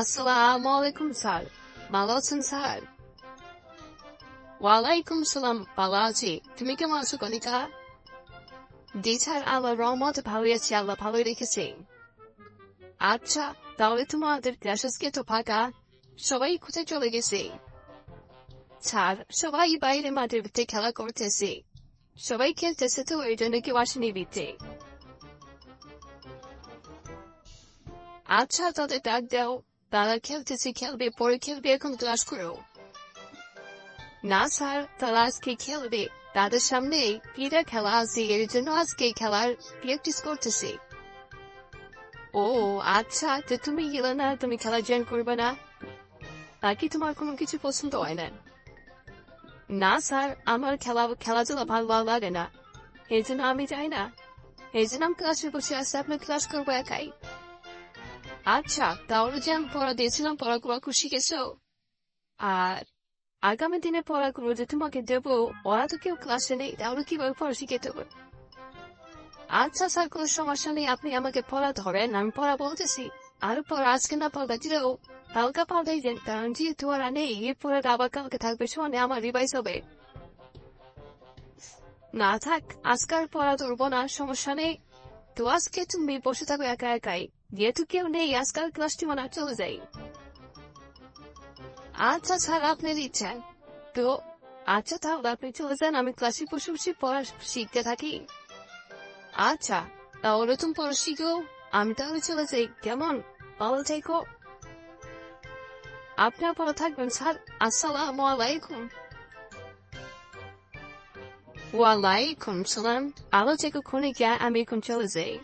আসসালামু আলাইকুম স্যার, ভালো আছেন স্যার? ওয়ালাইকুম সালাম, ভালো আছি। তুমি কেমন আছো কণিকা? জি স্যার, আল্লাহর রহমতে ভালোই আছি, আল্লাহ ভালোই রেখেছে। আচ্ছা, তাহলে তোমাদের ক্লাস আজকে তো ফাঁকা, সবাই কোথায় চলে গেছে? স্যার, সবাই বাইরে মাঠের ভিতরে খেলা করতেছে। সবাই খেলতেছে তো এই জন্য কেউ আসেনি ভিতরে। আচ্ছা, তাদের ডাক দাও। তারা খেলতেছে, খেলবে, পরে খেলবে, এখন ক্লাস করো। না স্যার, তারা আজকে খেলবে। তাদের সামনে ক্রীড়া খেলা আছে, এর জন্য আজকে খেলার প্র্যাকটিস করতেছে। ও আচ্ছা, তো তুমি গেলে না, তুমি খেলা জয়েন করবে না? নাকি তোমার কোনো কিছু পছন্দ হয় না? না স্যার, আমার খেলাধুলা ভালো লাগে না, এই জন্য আমি যাই না। এই জন্য আমি ক্লাসে বসে আসছি, আপনার ক্লাস করবো একাই। আচ্ছা, তাহলে যে আমি পড়া দিয়েছিলাম পড়াগুলো শিখেছো? আর আগামী দিনে পড়াগুলো যে তোমাকে দেবো, ওরা তো কেউ ক্লাসে নেই, তাহলে কিভাবে পড়া শিখে দেবো? আচ্ছা স্যার, কোনো সমস্যা নেই, আপনি আমাকে পড়া ধরেন, আমি পড়া বলতেছি। আর পড়া আজকে না পড়া দিলেও কালকে পড়াই দেন, কারণ যেহেতু ওরা নেই, এরপরে আবার কালকে থাকবে, শোনে আমার রিভাইজ হবে। না থাক, আজকাল পড়া ধরবো না, সমস্যা নেই। তো আজকে তুমি বসে থাকো একা একাই, যেহেতু কেউ নেই, আজকাল ক্লাসটি মনে হয় চলে যাই। আচ্ছা স্যার, আপনার ইচ্ছা। তো আচ্ছা, তাহলে আপনি চলে যান, আমি ক্লাসে বসে বসে পড়া শিখতে থাকি। আচ্ছা, তাহলে তুমি পড়া শিখো, আমি তাহলে চলে যাই, কেমন? ভালো থেকো। আপনার ভালো থাকবেন স্যার। আসসালামু আলাইকুম। ওয়ালাইকুম সালাম। ভালো থেকো ক্ষণিকা, আমি এখন চলে যাই।